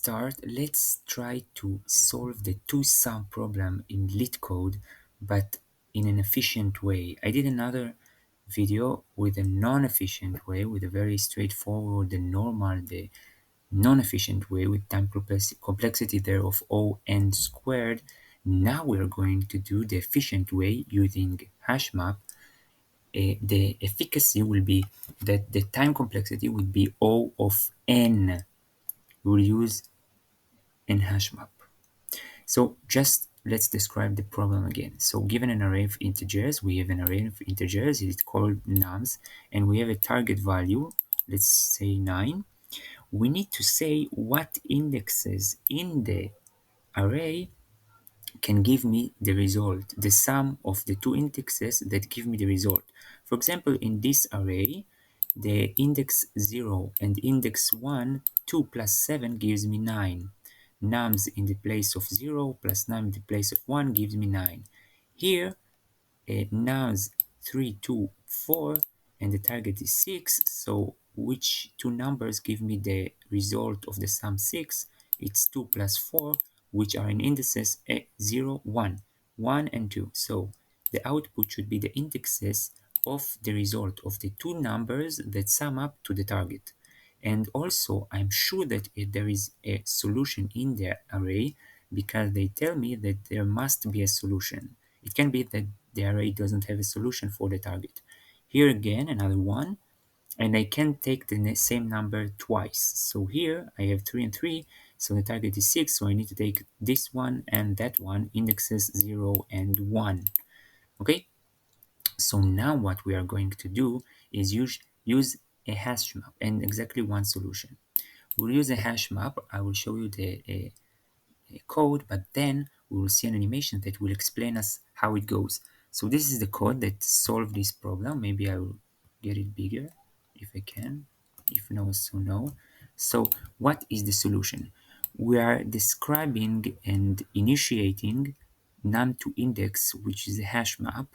start, let's try to solve the two-sum problem in LeetCode, but in an efficient way. I did another video with a non-efficient way, with a very straightforward, the normal, the non-efficient way with time complexity there of O(n) squared. Now we're going to do the efficient way using hash map. The efficacy will be that the time complexity would be O of n. We will use in hash map. So just let's describe the problem again. So given an array of integers, we have an array of integers, it's called nums, and we have a target value, let's say 9. We need to say what indexes in the array can give me the result, the sum of the two indexes that give me the result. For example, in this array, the index 0 and index 1, 2 plus 7 gives me 9. Nums in the place of 0 plus num in the place of 1 gives me 9. Here, nums 3, 2, 4, and the target is 6, so which two numbers give me the result of the sum 6? It's 2 plus 4, which are in indices 0, 1, 1 and 2. So the output should be the indexes of the result of the two numbers that sum up to the target. And also, I'm sure that there is a solution in the array because they tell me that there must be a solution. It can be that the array doesn't have a solution for the target. Here again, another one, and I can take the same number twice. So here I have 3 and 3, so the target is 6, so I need to take this one and that one, indexes 0 and 1. Okay, so now what we are going to do is use a hash map and exactly one solution. We'll use a hash map. I will show you the code, but then we will see an animation that will explain us how it goes. So this is the code that solved this problem. Maybe I will get it bigger if I can. If no, so no. So what is the solution? We are describing and initiating num to index, which is a hash map.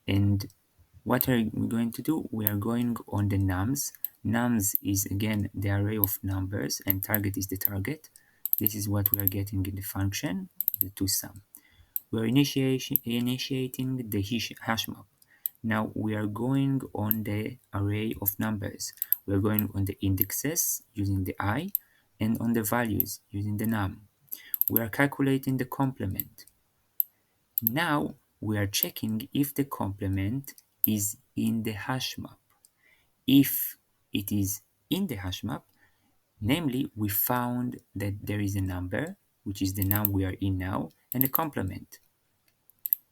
And what are we going to do? We are going on the nums. Nums is again the array of numbers and target is the target. This is what we are getting in the function, the two-sum. We are initiating the hash map. Now we are going on the array of numbers. We are going on the indexes using the I and on the values using the num. We are calculating the complement. Now we are checking if the complement is in the hash map. If it is in the hash map, namely we found that there is a number, which is the num we are in now, and a complement.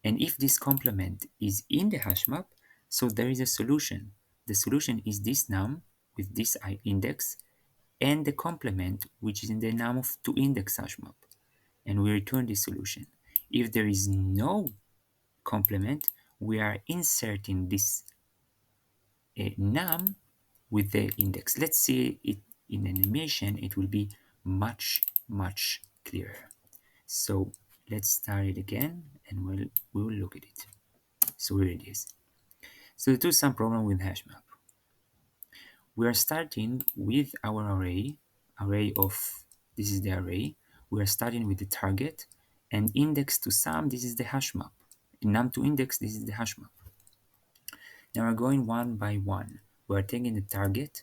And if this complement is in the hash map, so there is a solution. The solution is this num with this index and the complement, which is in the num of 2 index hash map. And we return this solution. If there is no complement, we are inserting this num with the index. Let's see it in animation. It will be much clearer. So let's start it again and we will look at it. So here it is. So the two-sum problem with hash map. We are starting with our array of, this is the array. We are starting with the target and index to sum, this is the hash map. Num to index, this is the hash map. Now we're going one by one. We are taking the target.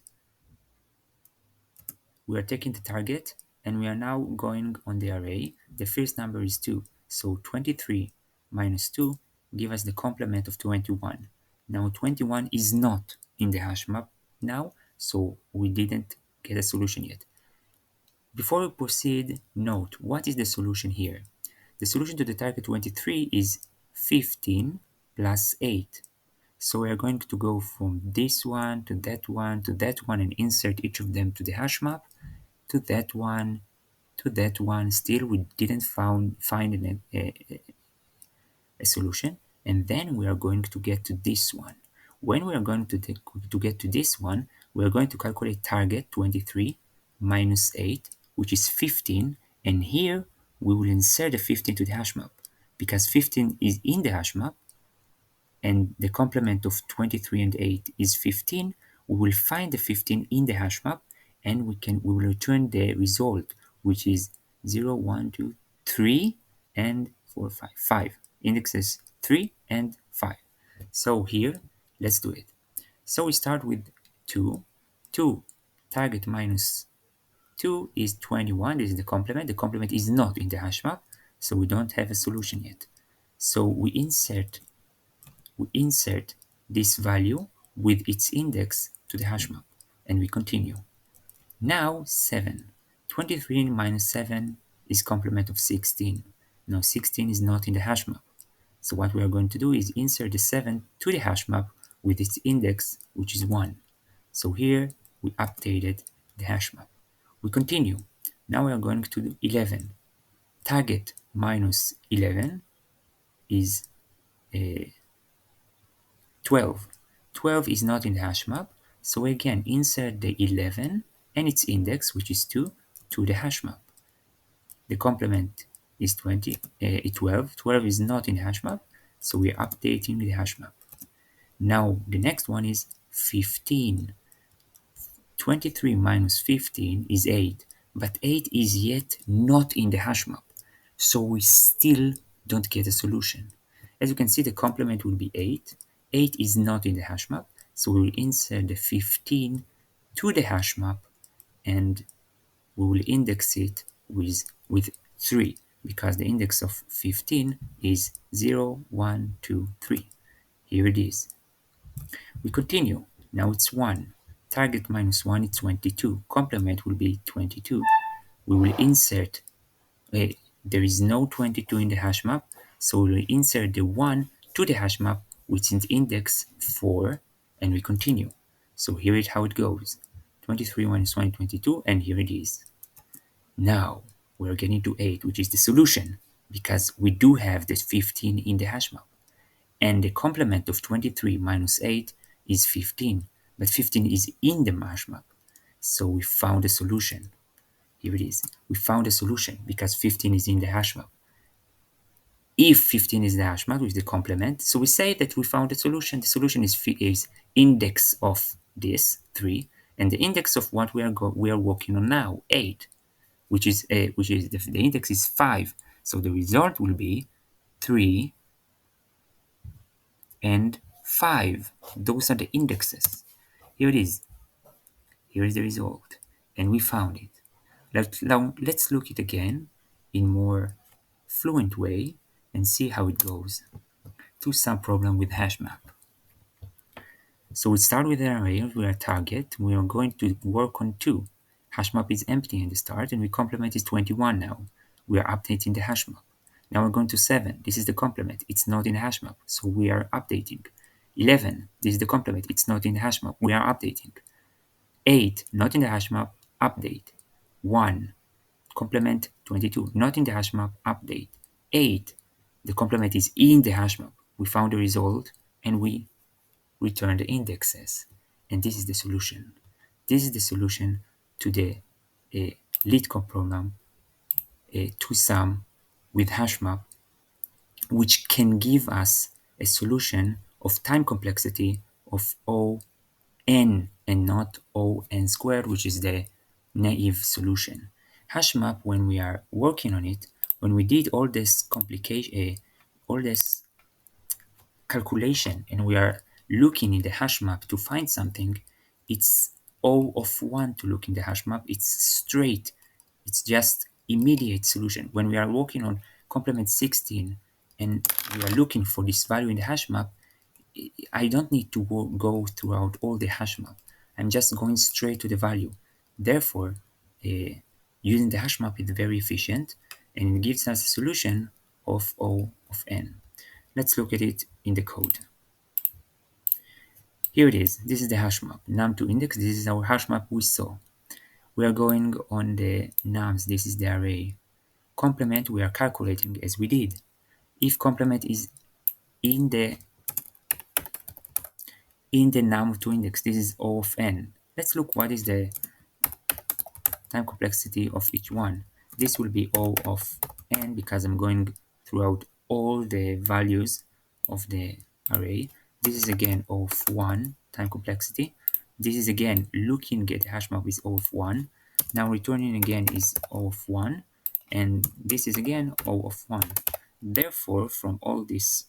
And we are now going on the array. The first number is 2. So 23 minus 2 give us the complement of 21. Now 21 is not in the hash map now, so we didn't get a solution yet. Before we proceed, note what is the solution here. The solution to the target 23 is 15 plus 8. So we are going to go from this one to that one to that one and insert each of them to the hash map, to that one, to that one. Still, we didn't find a solution. And then we are going to get to this one. When we are going to get to this one, we are going to calculate target 23 minus 8, which is 15. And here we will insert the 15 to the hash map because 15 is in the hash map and the complement of 23 and 8 is 15, we will find the 15 in the hash map and we will return the result which is 0, 1, 2, 3, and 4, 5. 5. Indexes 3 and 5. So here, let's do it. So we start with 2. 2 target minus 2 is 21. This is the complement. The complement is not in the hash map, so we don't have a solution yet. So we insert this value with its index to the hash map, and we continue. Now 7. 23 minus 7 is complement of 16. Now 16 is not in the hash map. So what we are going to do is insert the 7 to the hash map with its index, which is 1. So here we updated the hash map. We continue. Now we are going to do 11. Target minus 11 is 12. 12 is not in the hash map, so again insert the 11 and its index, which is 2, to the hash map. The complement is 12. 12 is not in the hash map, so we are updating the hash map. Now the next one is 15. 23 minus 15 is 8, but 8 is yet not in the hash map, so we still don't get a solution. As you can see, the complement will be 8. 8 is not in the hash map, so we will insert the 15 to the hash map, and we will index it with 3, because the index of 15 is 0, 1, 2, 3. Here it is. We continue. Now it's 1. Target minus 1 is 22. Complement will be 22. We will insert, there is no 22 in the hash map, so we will insert the 1 to the hash map with its index 4, and we continue. So here is how it goes. 23 minus 1 is 22, and here it is. Now we're getting to 8, which is the solution, because we do have this 15 in the hash map. And the complement of 23 minus 8 is 15, but 15 is in the hash map. So we found a solution. Here it is. We found a solution because 15 is in the hash map. If 15 is the hash map with the complement, so we say that we found a solution. The solution is index of this 3, and the index of what we are working on now 8, which is the index is 5. So the result will be 3 and 5. Those are the indexes. Here it is. Here is the result. And we found it. Now let's look it again in more fluent way and see how it goes to some problem with hash map. So we start with an array with a target. We are going to work on 2. Hash map is empty in the start, and we complement is 21 now. We are updating the hash map. Now we're going to 7. This is the complement. It's not in the hash map, so we are updating. 11. This is the complement. It's not in the hash map. We are updating. 8. Not in the hash map. Update. 1. Complement 22. Not in the hash map. Update. 8. The complement is in the hash map. We found the result, and we return the indexes. And this is the solution. This is the solution to the LeetCode program to sum with hash map, which can give us a solution of time complexity of O n and not O n squared, which is the naive solution. Hash map, when we are working on it, when we did all this complication, all this calculation, and we are looking in the hash map to find something, it's O of 1 to look in the hash map. It's straight. It's just immediate solution. When we are working on complement 16 and we are looking for this value in the hash map, I don't need to go throughout all the hash map. I'm just going straight to the value. Therefore, using the hash map is very efficient, and it gives us a solution of O of n. Let's look at it in the code. Here it is. This is the hash map. Num2 index. This is our hash map we saw. We are going on the nums. This is the array. Complement we are calculating as we did. If complement is in the num2 index, this is O of n. Let's look what is the time complexity of each one. This will be O of n because I'm going throughout all the values of the array. This is again O of 1 time complexity. This is again looking at the hash map with O of 1. Now returning again is O of 1, and this is again O of 1. Therefore, from all this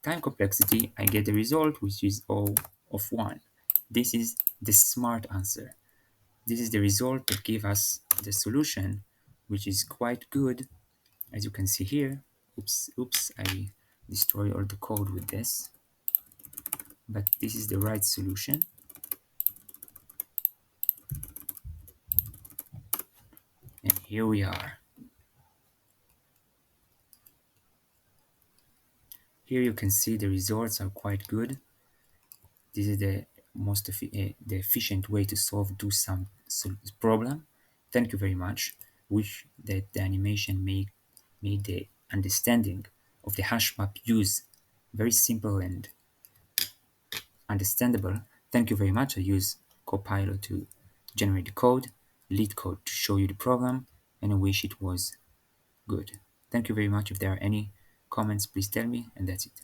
time complexity, I get the result, which is O of 1. This is the smart answer. This is the result that gives us the solution, which is quite good, as you can see here. Oops, I destroy all the code with this. But this is the right solution. And here we are. Here you can see the results are quite good. This is the the efficient way to solve do sum problem. Thank you very much. Wish that the animation made the understanding of the hash map use very simple and understandable. Thank you very much. I use Copilot to generate the code, LeetCode to show you the program, and I wish it was good. Thank you very much. If there are any comments, please tell me, and that's it.